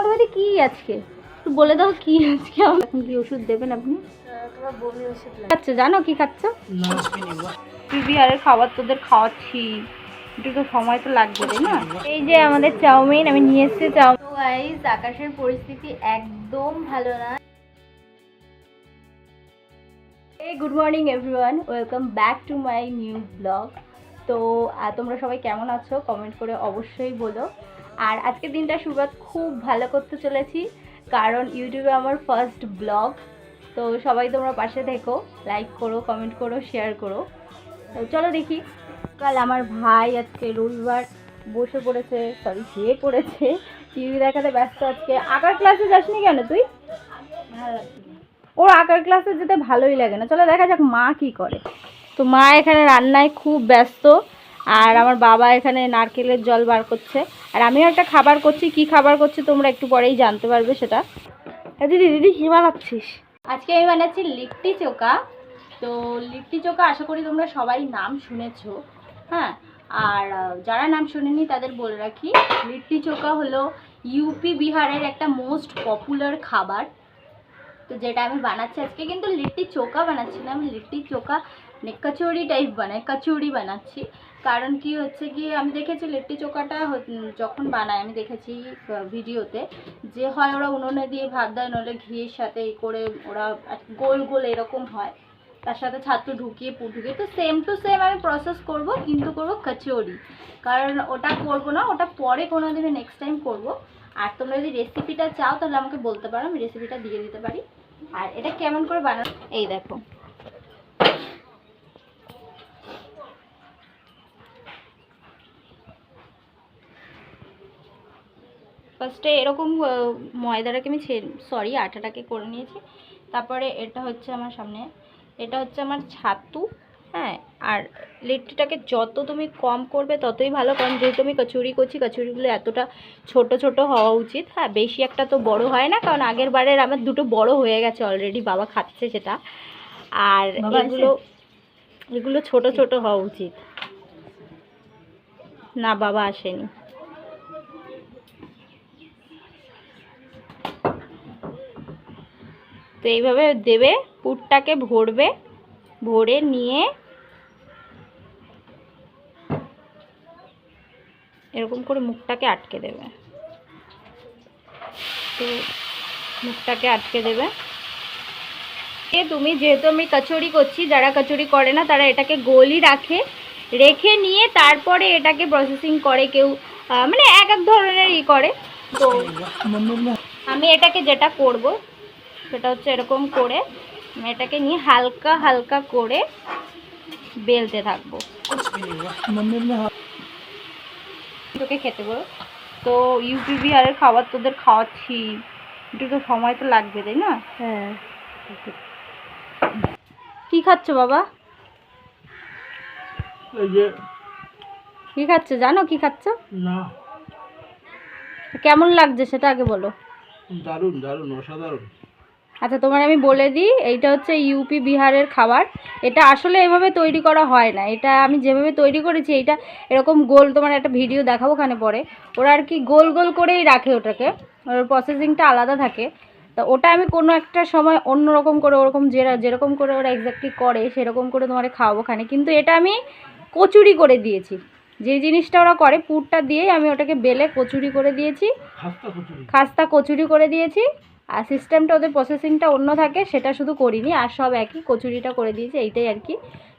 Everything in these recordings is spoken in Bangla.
তোমাদের কি আজকে একটু বলে দাও কি আজকে এখন কি ওষুধ দেবেন আপনি? তোমার বমি ওষুধ আচ্ছা জানো কি খাচ্ছ? পিভিআরের খাবার তোদের খাওয়াচ্ছি, একটু তো সময় তো লাগবে তাই না? এই যে আমাদের চাউমিন আমি নিয়ে এসেছি চাউমিন। তো গাইস আকাশের পরিস্থিতি একদম ভালো না। এই good morning everyone, welcome back to my new blog. তো তোমরা সবাই কেমন আছো কমেন্ট করে অবশ্যই বলো। আর আজকের দিনটা শুরুয়াত খুব ভালো করতে চলেছি, কারণ ইউটিউবে আমার ফার্স্ট ব্লগ। তো সবাই তোমরা পাশে থেকো, লাইক করো, কমেন্ট করো, শেয়ার করো। তো চলো দেখি। কাল আমার ভাই আজকে রবিবার বসে পড়েছে, শুয়ে পড়েছে, টিভি দেখাতে ব্যস্ত। আজকে আঁকার ক্লাসে যাসনি কেন তুই? ভালো লাগছে না। ওর আঁকার ক্লাসে যেতে ভালোই লাগে না। চলো দেখা যাক মা কি করে। তো মা এখানে রান্নায় খুব ব্যস্ত, আর আমার বাবা এখানে নারকেলের জল বার করছে, আর আমিও একটা খাবার করছি। কি খাবার করছি তোমরা একটু পরেই জানতে পারবে সেটা। দিদি দিদি কী বানাচ্ছিস? আজকে আমি বানাচ্ছি লিট্টি চোখা। তো লিট্টি চোখা আশা করি তোমরা সবাই নাম শুনেছো, হ্যাঁ। আর যারা নাম শুনেনি তাদের বলে রাখি, লিট্টি চোখা হলো ইউপি বিহারের একটা মোস্ট পপুলার খাবার। তো যেটা আমি বানাচ্ছি আজকে, কিন্তু লিট্টি চোখা বানাচ্ছি না, আমি লিট্টি চোখা মানে কচুরি টাইপ কচুরি বানাচ্ছি। কারণ কি হচ্ছে কি, আমি দেখেছি লিট্টি চোখাটা যখন বানায়, আমি দেখেছি ভিডিওতে যে হয় ওরা উনুনে দিয়ে ভাত দেয়, নইলে ঘিয়ের সাথে এই করে ওরা গোল গোল এরকম হয়, তার সাথে ছাতু ঢুকিয়ে ঢুকিয়ে। তো সেম টু সেম আমি প্রসেস করব, কিন্তু করব কচুরি। কারণ ওটা করব না, ওটা পরে কোনো দিনে নেক্সট টাইম করব। আর তোমরা যদি রেসিপিটা চাও তাহলে আমাকে বলতে পারো, আমি রেসিপিটা দিয়ে দিতে পারি। আর এটা কেমন করে বানানো এই দেখো। ফার্স্টে এরকম ময়দাটাকে আমি আটাটাকে করে নিয়েছি। তারপরে এটা হচ্ছে আমার সামনে, এটা হচ্ছে আমার ছাতু, হ্যাঁ। আর লিট্টিটাকে যত তুমি কম করবে ততই ভালো, কারণ যেহেতু আমি কচুরি করছি, কচুরিগুলো এতটা ছোট ছোট হওয়া উচিত, হ্যাঁ। বেশি একটা তো বড় হয় না, কারণ আগের বারের আমার দুটো বড় হয়ে গেছে অলরেডি, বাবা খাচ্ছে সেটা। আর এগুলো ছোট ছোট হওয়া উচিত না, বাবা আসেনি। তো এইভাবে দেবে, পুরটাকে ভরবে, ভরে নিয়ে এরকম করে মুখটাকে আটকে দেবে। তো মুখটাকে আটকে দেবে। তুমি যেহেতু আমি কচুরি করছি, যারা কচুরি করে না তারা এটাকে গোলই রেখে নিয়ে তারপরে এটাকে প্রসেসিং করে, কেউ মানে এক এক ধরনের করে। তো আমি এটাকে যেটা করব সেটা হচ্ছে এরকম করে আমি এটাকে নিয়ে হালকা হালকা করে বেলতে থাকবো। তোকে খেতে বলো। তো ইউপি বিহারের খাবার তোদের খাওয়াচ্ছি, একটু তো সময় তো লাগবে তাই না? হ্যাঁ। কি খাচ্ছ বাবা? কি খাচ্ছ জানো? কি খাচ্ছ না? কেমন লাগছে সেটা আগে বলো। দারুণ দারুণ অসাধারণ। আচ্ছা তোমার আমি বলে দিই, এইটা হচ্ছে ইউপি বিহারের খাবার। এটা আসলে এভাবে তৈরি করা হয় না, এটা আমি যেভাবে তৈরি করেছি, এটা এরকম গোল, তোমার একটা ভিডিও দেখাবো ওখানে পরে। ওরা আর কি গোল গোল করেই রাখে ওটাকে, ওর প্রসেসিংটা আলাদা থাকে। তো ওটা আমি কোনো একটা সময় অন্যরকম করে, ওরকম যেরকম করে ওরা এক্স্যাক্টলি করে সেরকম করে তোমার খাওয়াবো ওখানে। কিন্তু এটা আমি কচুরি করে দিয়েছি, যে জিনিসটা ওরা করে পুরটা দিয়েই আমি ওটাকে বেলে কচুরি করে দিয়েছি, খাস্তা কচুরি করে দিয়েছি। আর সিস্টেমটা ওদের প্রসেসিংটা অন্য থাকে, সেটা শুধু করিনি, আর সব একই, কচুরিটা করে দিয়েছি, এইটাই আর কি।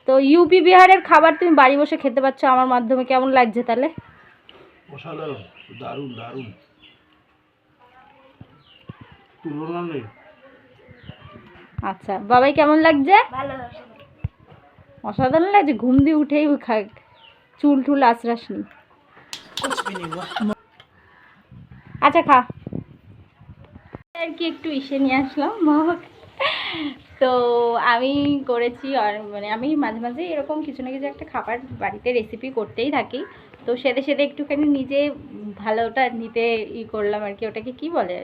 তো ইউপি বিহারের খাবার তুমি বাড়ি বসে খেতে পাচ্ছ আমার মাধ্যমে। কেমন লাগছে তাহলে? অসাধারণ, দারুণ দারুণ, তুলনা নেই। আচ্ছা বাবাই কেমন লাগছে? ভালো, অসাধারণ লাগছে। ঘুম দিয়ে উঠেই চুল টুল আঁচড়াসনি। আচ্ছা খা। আর কি একটু ইসে নিয়ে আসলাম মগ। তো আমি করেছি, আর মানে আমি মাঝে মাঝে এরকম কিছু না কিছু একটা খাবার বাড়িতে রেসিপি করতেই থাকি। তো সেদে সেদে একটুখানি নিজে ভালোটা নিতে করলাম আর কি, ওটাকে কি বলে।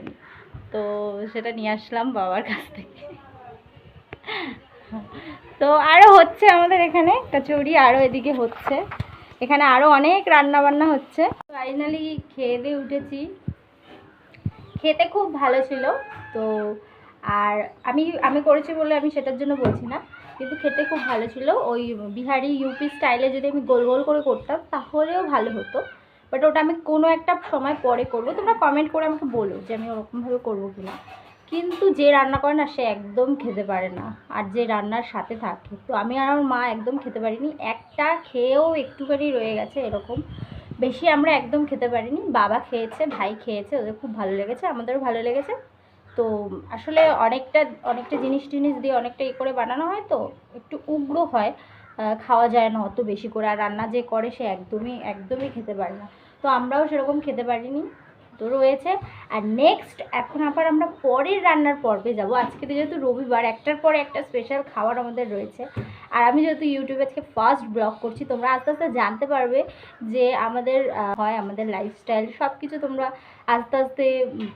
তো সেটা নিয়ে আসলাম বাবার কাছ থেকে। তো আরও হচ্ছে আমাদের এখানে কচুরি, আরও এদিকে হচ্ছে, এখানে আরও অনেক রান্না বান্না হচ্ছে। ফাইনালি খেয়ে দিয়ে উঠেছি। খেতে খুব ভালো ছিল। তো আর আমি আমি করেছি বলে আমি সেটার জন্য বলছি না, কিন্তু খেতে খুব ভালো ছিল। ওই বিহারি ইউপি স্টাইলে যদি আমি গোল গোল করে করতাম তাহলেও ভালো হতো, বাট ওটা আমি কোনো একটা সময় পরে করব। তোমরা কমেন্ট করে আমাকে বলো যে আমি ওরকমভাবে করবো কি না। কিন্তু যে রান্না করে না সে একদম খেতে পারে না, আর যে রান্নার সাথে থাকে। তো আমি আর আমার মা একদম খেতে পারিনি, একটা খেয়েও একটুখানি রয়ে গেছে এরকম। বেশি আমরা একদম খেতে পারিনি। বাবা খেয়েছে, ভাই খেয়েছে, ওদের খুব ভালো লেগেছে, আমাদেরও ভালো লেগেছে। তো আসলে অনেকটা অনেকটা জিনিস টিনিস দিয়ে অনেকটা করে বানানো হয়, তো একটু উগ্র হয়, খাওয়া যায় না অত বেশি করে। আর রান্না যে করে সে একদমই একদমই খেতে পারে না, তো আমরাও সেরকম খেতে পারিনি, তো রয়েছে। আর নেক্সট এখন আবার আমরা পরের রান্নার পর্বে যাব। আজকে তো যেহেতু রবিবার, একটার পরে একটা স্পেশাল খাবার আমাদের রয়েছে। আর আমি যেহেতু ইউটিউবে আজকে ফার্স্ট ব্লগ করছি, তোমরা আস্তে আস্তে জানতে পারবে যে আমাদের হয় আমাদের লাইফস্টাইল সব কিছু তোমরা আস্তে আস্তে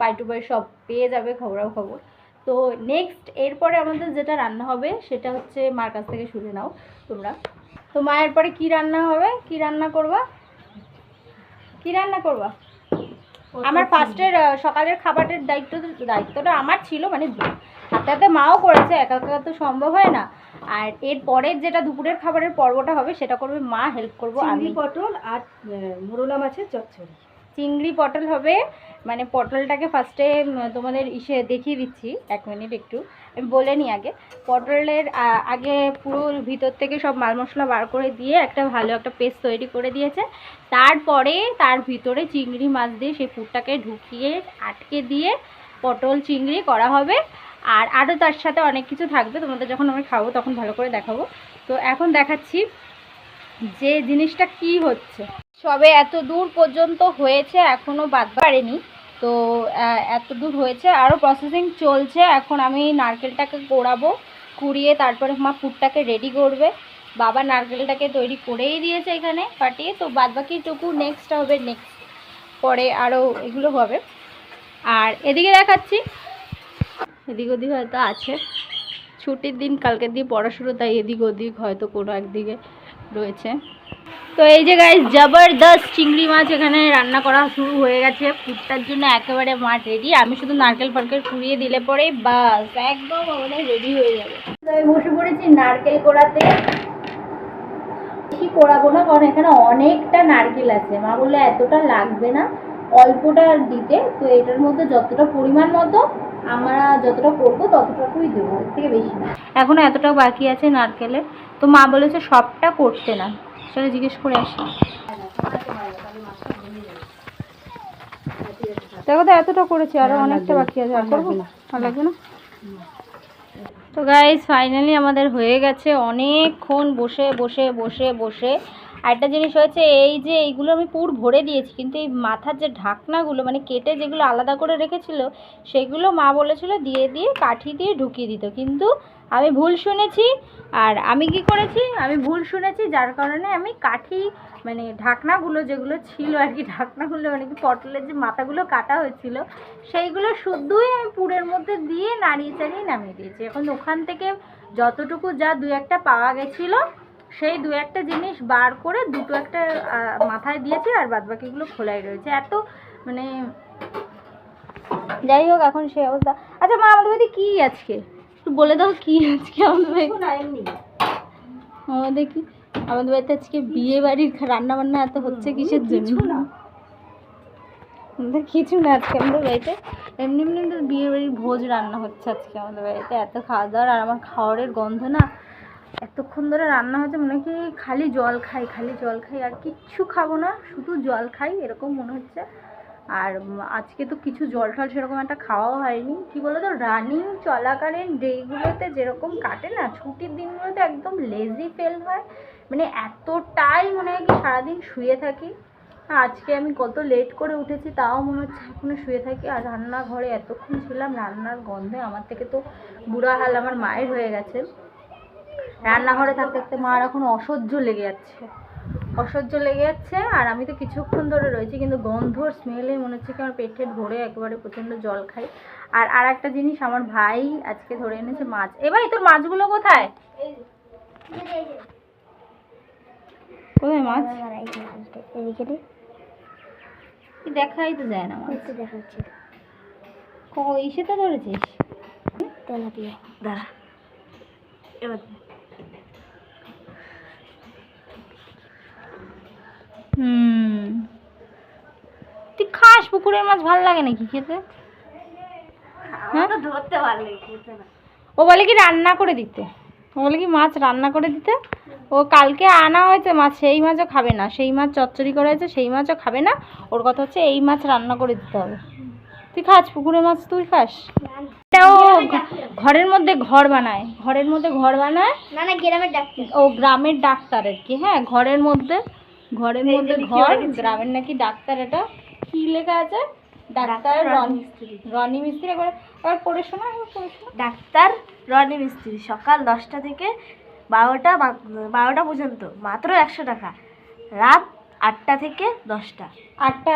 পাই টু পাই সব পেয়ে যাবে খবরাখবর। তো নেক্সট এরপরে আমাদের যেটা রান্না হবে সেটা হচ্ছে মার কাছ থেকে শুনে নাও তোমরা। তো মায়ের পরে কি রান্না হবে, কি রান্না করবা, কি রান্না করবা? আমার ফার্স্টের সকালের খাবারের দায়িত্বটা আমার ছিল, মানে হাতে হাতে মাও করেছে, একা একা তো সম্ভব হয় না। আর এর পরের যেটা দুপুরের খাবারের পর্বটা হবে সেটা করবে মা, হেল্প করবো আমি। পটল আর মোরলা মাছের চচ্চড়ি। চিংড়ি পটল হবে, মানে পটলটাকে ফার্স্টে তোমাদের ইসে দেখিয়ে দিচ্ছি, 1 মিনিট একটু আমি বলে নিই আগে। পটলের আগে পুরো ভিতর থেকে সব মাল মশলা বার করে দিয়ে একটা ভালো একটা পেস্ট তৈরি করে দিয়েছে। তারপরে তার ভিতরে চিংড়ি মাছ দিয়ে সেই পুরটাকে ঢুকিয়ে আটকে দিয়ে পটল চিংড়ি করা হবে। আর আরও তার সাথে অনেক কিছু থাকবে, তোমাদের যখন আমি খাবো তখন ভালো করে দেখাবো। তো এখন দেখাচ্ছি যে জিনিসটা কি হচ্ছে। সবে এত দূর পর্যন্ত হয়েছে, এখনও বাদ পারেনি। তো এত দূর হয়েছে, আরও প্রসেসিং চলছে। এখন আমি নারকেলটাকে কোড়াবো, কুড়িয়ে তারপরে মা পুরটাকে রেডি করবে। বাবা নারকেলটাকে তৈরি করেই দিয়েছে এখানে পাঠিয়ে, তো বাদবাকিটুকু নেক্সট হবে, নেক্সট পরে আরও এগুলো হবে। আর এদিকে দেখাচ্ছি, এদিক ওদিক হয়তো আছে, ছুটির দিন, কালকের দিয়ে পড়াশুনো, তাই এদিক ওদিক হয়তো কোনো একদিকে রয়েছে। তো এই যে গাইস জবরদস্ত চিংড়ি মাছ এখানে রান্না করা শুরু হয়ে গেছে। ফুটটার জন্য একেবারে মাছ রেডি। আমি শুধু নারকেল ফারকেল কুড়িয়ে দিলে পরে বাস একদম আমাদের রেডি হয়ে যাবে। তো আমি বসে পড়েছি নারকেল কোড়াতে। বেশি কোড়াবো না, কারণ এখানে অনেকটা নারকেল আছে। মা বললে এতটা লাগবে না, অল্পটা দিতে। তো এটার মধ্যে যতটা পরিমাণ মতো আমরা যতটা করবো ততটুকুই দেবো, এর থেকে বেশি না। এখনো এতটা বাকি আছে নারকেলের, তো মা বলেছে সবটা করতে না, সেটা জিজ্ঞেস করে আসি। দেখো তো এতটা করেছি, আরো অনেকটা বাকি আছে, আর করবো না, ভালো লাগবে না। তো গাইস ফাইনালি আমাদের হয়ে গেছে, অনেকক্ষণ বসে বসে বসে বসে। আরেকটা জিনিস হয়েছে, এই যে এইগুলো আমি পুর ভরে দিয়েছি, কিন্তু এই মাথার যে ঢাকনাগুলো মানে কেটে যেগুলো আলাদা করে রেখেছিল সেগুলো মা বলেছিল দিয়ে দিয়ে কাঠি দিয়ে ঢুকিয়ে দিত, কিন্তু আমি ভুল শুনেছি। আর আমি কি করেছি, আমি ভুল শুনেছি, যার কারণে আমি কাঠি মানে ঢাকনাগুলো যেগুলো ছিল আর কি, ঢাকনাগুলো মানে কি পটলের যে মাথাগুলো কাটা হয়েছিল সেইগুলো শুদ্ধই আমি পুরের মধ্যে দিয়ে নাড়িয়ে চাড়িয়ে নামিয়ে দিয়েছি। এখন ওখান থেকে যতটুকু যা দু একটা পাওয়া গেছিলো সেই দু একটা জিনিস বার করে দুটো একটা মাথায় দিয়েছি, আর বাদবাকিগুলো খোলাই রয়েছে। এত মানে যাই হোক এখন সেই অবস্থা। আচ্ছা মা, আমাদের বাড়িতে কি আজকে একটু বলে দাও, কি আজকে আমাদের বাড়িতে? আমাদের কি, আমাদের বাড়িতে আজকে বিয়ে বাড়ির রান্না বান্না এত হচ্ছে কিসের জন্য? আমাদের কিছু না, আজকে আমাদের বাড়িতে এমনি এমনি তো বিয়ে বাড়ির ভোজ রান্না হচ্ছে আজকে আমাদের বাড়িতে। এত খাওয়া দাওয়ার, আর আমার খাওয়ারের গন্ধ না, এতক্ষণ ধরে রান্না হয়েছে মনে হয় কি খালি জল খাই, খালি জল খাই, আর কিচ্ছু খাবো না, শুধু জল খাই এরকম মনে হচ্ছে। আর আজকে তো কিছু জল টল সেরকম একটা খাওয়াও হয়নি। কি বলো তো, রানিং চলাকালীন ডেগুলোতে যেরকম কাটে না, ছুটির দিনগুলোতে একদম লেজি ফেল হয়, মানে এতটাই মনে হয় কি সারাদিন শুয়ে থাকি। আজকে আমি কত লেট করে উঠেছি তাও মনে হচ্ছে এখনো শুয়ে থাকি। আর রান্নাঘরে এতক্ষণ ছিলাম, রান্নার গন্ধে আমার থেকে তো বুড়া হাল আমার মায়ের হয়ে গেছে। রান্নাঘরে থাকতে থাকতে মার এখন অসহ্য লেগে যাচ্ছে, অসহ্য লেগে যাচ্ছে। আর আমি তো কিছুক্ষণ ধরে রয়েছি, কিন্তু গন্ধর স্মেলে মনে হচ্ছে কি আমার পেটে ভরে একেবারে প্রচণ্ড জল খাই। আর একটা জিনিস, আমার ভাই আজকে ধরে এনেছে মাছ। এবার তোর মাছগুলো কোথায়, কোথায় মাছ? দেখাই তো যায় না মাছ। ইসেতে ধরেছিস? তেলাপিয়া দাঁড়া এবার তুই খাস? পুকুরের মাছ ভালো লাগে নাকি খেতে? আমার তো ধরতে পারলে খেতে না। ও বলে কি রান্না করে দিতে, ও বলে কি মাছ রান্না করে দিতে। ও কালকে আনা হয়েছে মাছ, সেই মাছও খাবে না, সেই মাছ চচ্চড়ি করা হয়েছে সেই মাছও খাবে না। ওর কথা হচ্ছে এই মাছ রান্না করে দিতে হবে। তুই খাস পুকুরের মাছ? তুই খাস? এটাও ঘরের মধ্যে ঘর বানায়, ঘরের মধ্যে ঘর বানায়। না না গ্রামের ডাক্তার। ও গ্রামের ডাক্তার আর কি। হ্যাঁ ঘরের মধ্যে ঘর, গ্রামের নাকি ডাক্তার। এটা কি লেখা আছে? ডাক্তার রনি মিস্ত্রি। একবার পড়ে শোনা, ডাক্তার রনি মিস্ত্রি, সকাল 10টা থেকে 12টা পর্যন্ত, মাত্র 100 টাকা। রাত 8টা থেকে 10টা। 8টা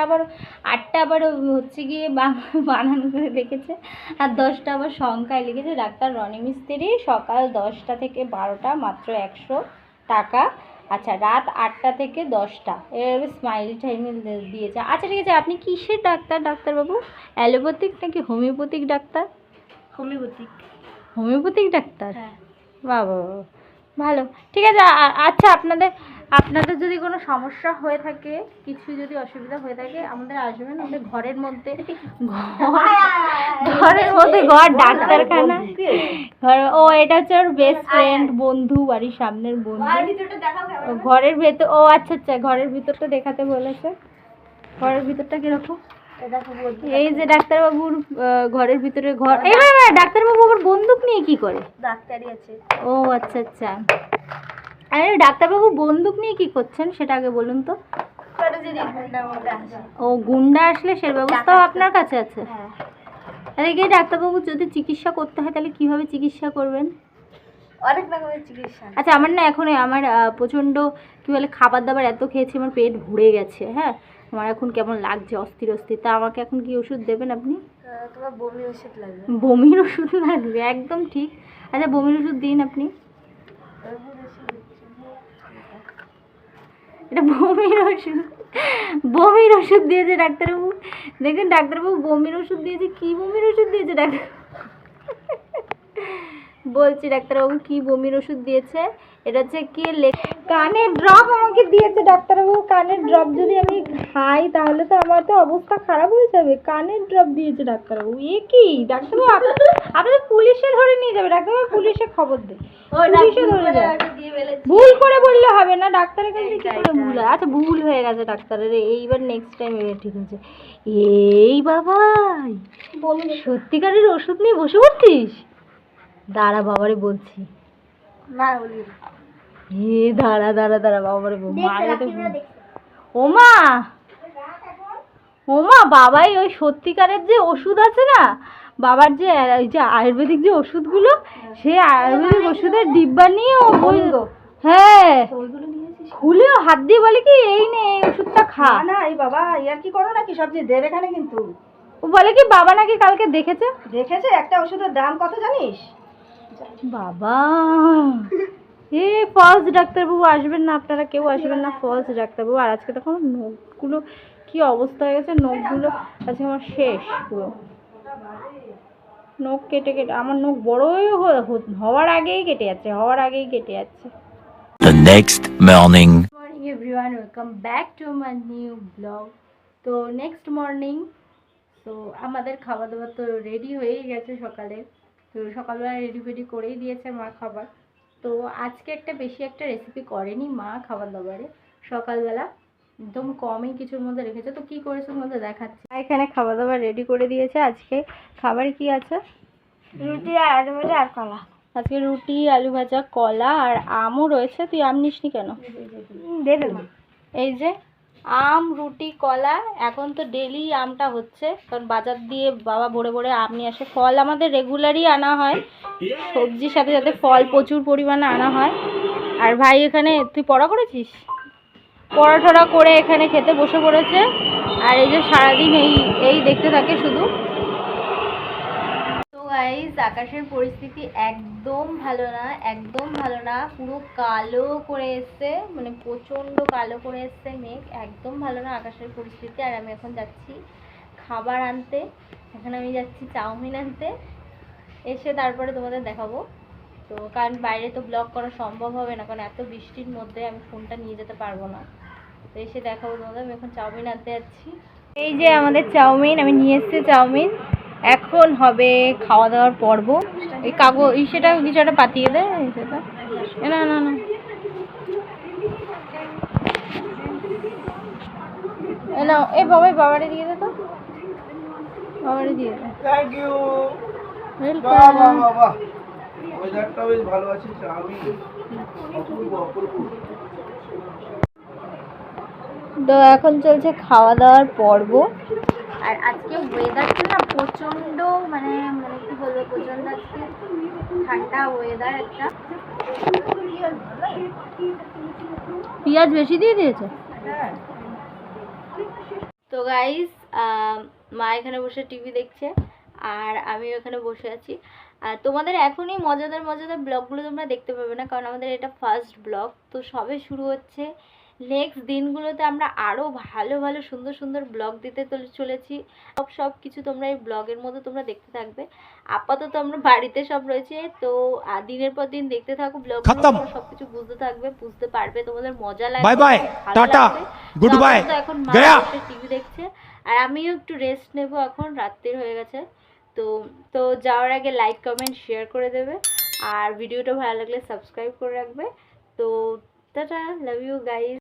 আবার হচ্ছে গিয়ে বানানো করে লিখেছে, আর 10টা আবার সংখ্যায় লিখেছে। ডাক্তার রনি মিস্ত্রি, সকাল 10টা থেকে 12টা, মাত্র 100 টাকা। আচ্ছা রাত 8টা থেকে 10টা, এভাবে স্মাইল টাইমিল দিয়েছে। আচ্ছা ঠিক আছে, আপনি কিসের ডাক্তার ডাক্তারবাবু? অ্যালোপ্যাথিক নাকি হোমিওপ্যাথিক ডাক্তার? Homeopathic doctor. হ্যাঁ। বাবা ভালো, ঠিক আছে। আচ্ছা আপনাদের যদি কোনো সমস্যা হয়ে থাকে, কিছু যদি অসুবিধা হয়ে থাকে, আমাদের আসবেন। আমাদের ঘরের মধ্যে ঘর ডাক্তারখানা। ও এটা হচ্ছে ওর বেস্ট ফ্রেন্ড, বন্ধু, বাড়ির সামনের বন্ধু। ঘরের ভেতর, ও আচ্ছা আচ্ছা, ঘরের ভিতরটা দেখাতে বলেছে। ঘরের ভিতরটা কিরকম? এই যে ডাক্তারবাবুর ঘরের ভিতরে ঘর। এবার ডাক্তারবাবু আবার বন্দুক নিয়ে কি করে? ডাক্তারই আছে। ও আচ্ছা আচ্ছা। আরে ডাক্তারবাবু বন্দুক নিয়ে কি করছেন সেটা আগে বলুন তো। ও গুন্ডা আসলে সে ব্যবস্থাও আপনার কাছে আছে? হ্যাঁ। আরে কি ডাক্তারবাবু, যদি চিকিৎসা করতে হয় তাহলে কিভাবে চিকিৎসা করবেন? অনেক রকমের চিকিৎসা। আচ্ছা আমার না এখন আমার প্রচণ্ড কী বলে খাবার দাবার এত খেয়েছি, আমার পেট ভরে গেছে। হ্যাঁ আমার এখন কেমন লাগছে, অস্থির অস্থির। তা আমাকে এখন কি ওষুধ দেবেন আপনি? তোমার বমির ওষুধ লাগবে। বমির ওষুধ লাগবে? একদম ঠিক। আচ্ছা বমির ওষুধ দিন আপনি। এটা বমির ওষুধ দিয়েছে ডাক্তারবাবু। দেখুন ডাক্তারবাবু বমির ওষুধ দিয়েছে। কি বমির ওষুধ দিয়েছে ডাক্তার? বলছি ডাক্তারবাবু কি বমির ওষুধ দিয়েছে? এটা হচ্ছে কি কানের ড্রপ আমাকে দিয়েছে ডাক্তারবাবু। কানের ড্রপ যদি আমি খাই তাহলে তো আমার তো অবস্থা খারাপ হয়ে যাবে। কানের ড্রপ দিয়েছে ডাক্তারবাবু। এ কি ডাক্তারবাবু, আপনাদের পুলিশে ধরে নিয়ে যাবে ডাক্তারবাবু। পুলিশে খবর দে, পুলিশে ধরে যাবে। ভুল করে বললে হবে না, ডাক্তারের কাছে কি করে ভুল হয়? আচ্ছা ভুল হয়ে গেছে ডাক্তারের, এইবার নেক্সট টাইম এবার ঠিক আছে। এই বাবা, সত্যিকারের ওষুধ নিয়ে বসে পড়ছিস? দাঁড়া বাবারে বলছি। না বলি এ দাঁড়া বাবারে ওমা বাবাই ওই সত্যিকারের যে ওষুধ আছে না, বাবার যে ওই যে আয়ুর্বেদিক যে ওষুধগুলো, সেই আয়ুর্বেদিক ওষুধের ডিব্বা নিয়ে ও বললো। হ্যাঁ খুলেও হাত দিয়ে বলে কি এই নে এই ওষুধটা খা। না এই বাবা ইয়ার কি করো নাকি, সবজি দেবে এখানে কিন্তু। ও বলে কি বাবা নাকি কালকে দেখেছে। একটা ওষুধের দাম কত জানিস? বাবা এ ফলস ডাক্তারবাবু আসবেন না, আপনারা কেউ আসবেন না, ফলস ডাক্তারবাবু। আর আজকে তখন নখগুলো কি অবস্থা হয়ে গেছে, নখগুলো আজকে আমার শেষ পুরো। নখ কেটে আমার নখ বড়ই হওয়ার আগেই কেটে যাচ্ছে, The next morning. Good morning everyone, welcome back to my new vlog. তো নেক্সট মর্নিং, তো আমাদের খাওয়া দাওয়া তো রেডি হয়েই গেছে সকালে। তো সকালবেলা রেডি করেই দিয়েছে মা খাবার। তো আজকে বেশি একটা রেসিপি করেনি মা খাবার দাবারে, সকালবেলা একদম কমই কিছুর মধ্যে রেখেছে। তো কি করেছে ওর মধ্যে দেখাচ্ছি। এখানে খাবার দাবার রেডি করে দিয়েছে। আজকে খাবারে কি আছে? রুটি আর আলু ভাজা আর কলা। আজকে রুটি, আলু ভাজা, কলা আর আমও রয়েছে। তুই আম নিসনি কেন? দেবে মা। এই যে আম, রুটি, কলা। এখন তো ডেলি আমটা হচ্ছে, কারণ বাজার দিয়ে বাবা ভরে আম নিয়ে আসে। ফল আমাদের রেগুলারই আনা হয়, সবজির সাথে সাথে ফল প্রচুর পরিমাণে আনা হয়। আর ভাই এখানে, তুই পড়া করেছিস? পড়া করে এখানে খেতে বসে পড়েছে। আর এই যে সারাদিন এই দেখতে থাকে শুধু। তো গাইস আকাশের পরিস্থিতি একদম ভালো না, পুরো কালো করে এসছে, মানে প্রচণ্ড কালো করে এসছে মেঘ। একদম ভালো না আকাশের পরিস্থিতি। আর আমি এখন যাচ্ছি খাবার আনতে। এখানে আমি যাচ্ছি চাউমিন আনতে, এসে তারপরে তোমাদের দেখাবো। তো কারণ বাইরে তো ব্লগ করা সম্ভব হবে না, কারণ এত বৃষ্টির মধ্যে আমি ফোনটা নিয়ে যেতে পারবো না। তো এসে দেখাবো তোমাদের। আমি এখন চাউমিন আনতে যাচ্ছি। এই যে আমাদের চাউমিন, আমি নিয়ে এসেছি চাউমিন। এখন হবে খাওয়া দাওয়ার পর্ব। এই কাগজ সেটা কিছু একটা পাতিয়ে দেয় সেটা, না না না না, এই বাবারে দিয়ে দে তো, বাবারে দিয়ে দে। Thank you. ওয়েলকাম। বাবা ওয়েদারটা বেশ ভালো আছে, চাউমিন অপূর্ব অপূর্ব। তো এখন চলছে খাওয়া দাওয়ার পর্ব। আর আজকে ওয়েদারটা না প্রচণ্ড, মানে মানে কি বলবো, প্রচণ্ড আজকে ঠান্ডা ওয়েদার একটা। পেঁয়াজ বেশি দিয়ে দিয়েছে। তো গাইস, মা এখানে বসে টিভি দেখছে আর আমি ওখানে বসে আছি। আর তোমাদের এখনই মজাদার মজাদার ব্লগগুলো তোমরা দেখতে পাবে না, কারণ আমাদের এটা ফার্স্ট ব্লগ, তো সবে শুরু হচ্ছে। নেক্সট দিনগুলোতে আমরা আরও ভালো ভালো সুন্দর সুন্দর ব্লগ দিতে চলেছি। সব কিছু তোমরা এই ব্লগের মধ্যে তোমরা দেখতে থাকবে। আপাতত আমরা বাড়িতে সব রয়েছে, তো দিনের পর দিন দেখতে থাকো ব্লগ, সব কিছু বুঝতে থাকবে, বুঝতে পারবে, তোমাদের মজা লাগবে। Bye bye, tata, good bye, এখন গয়া। টিভি দেখছে আর আমিও একটু রেস্ট নেব, এখন রাত্রির হয়ে গেছে। তো তো যাওয়ার আগে লাইক কমেন্ট শেয়ার করে দেবে, আর ভিডিওটা ভালো লাগলে সাবস্ক্রাইব করে রাখবে। তো টাটা, লাভ ইউ গাইস।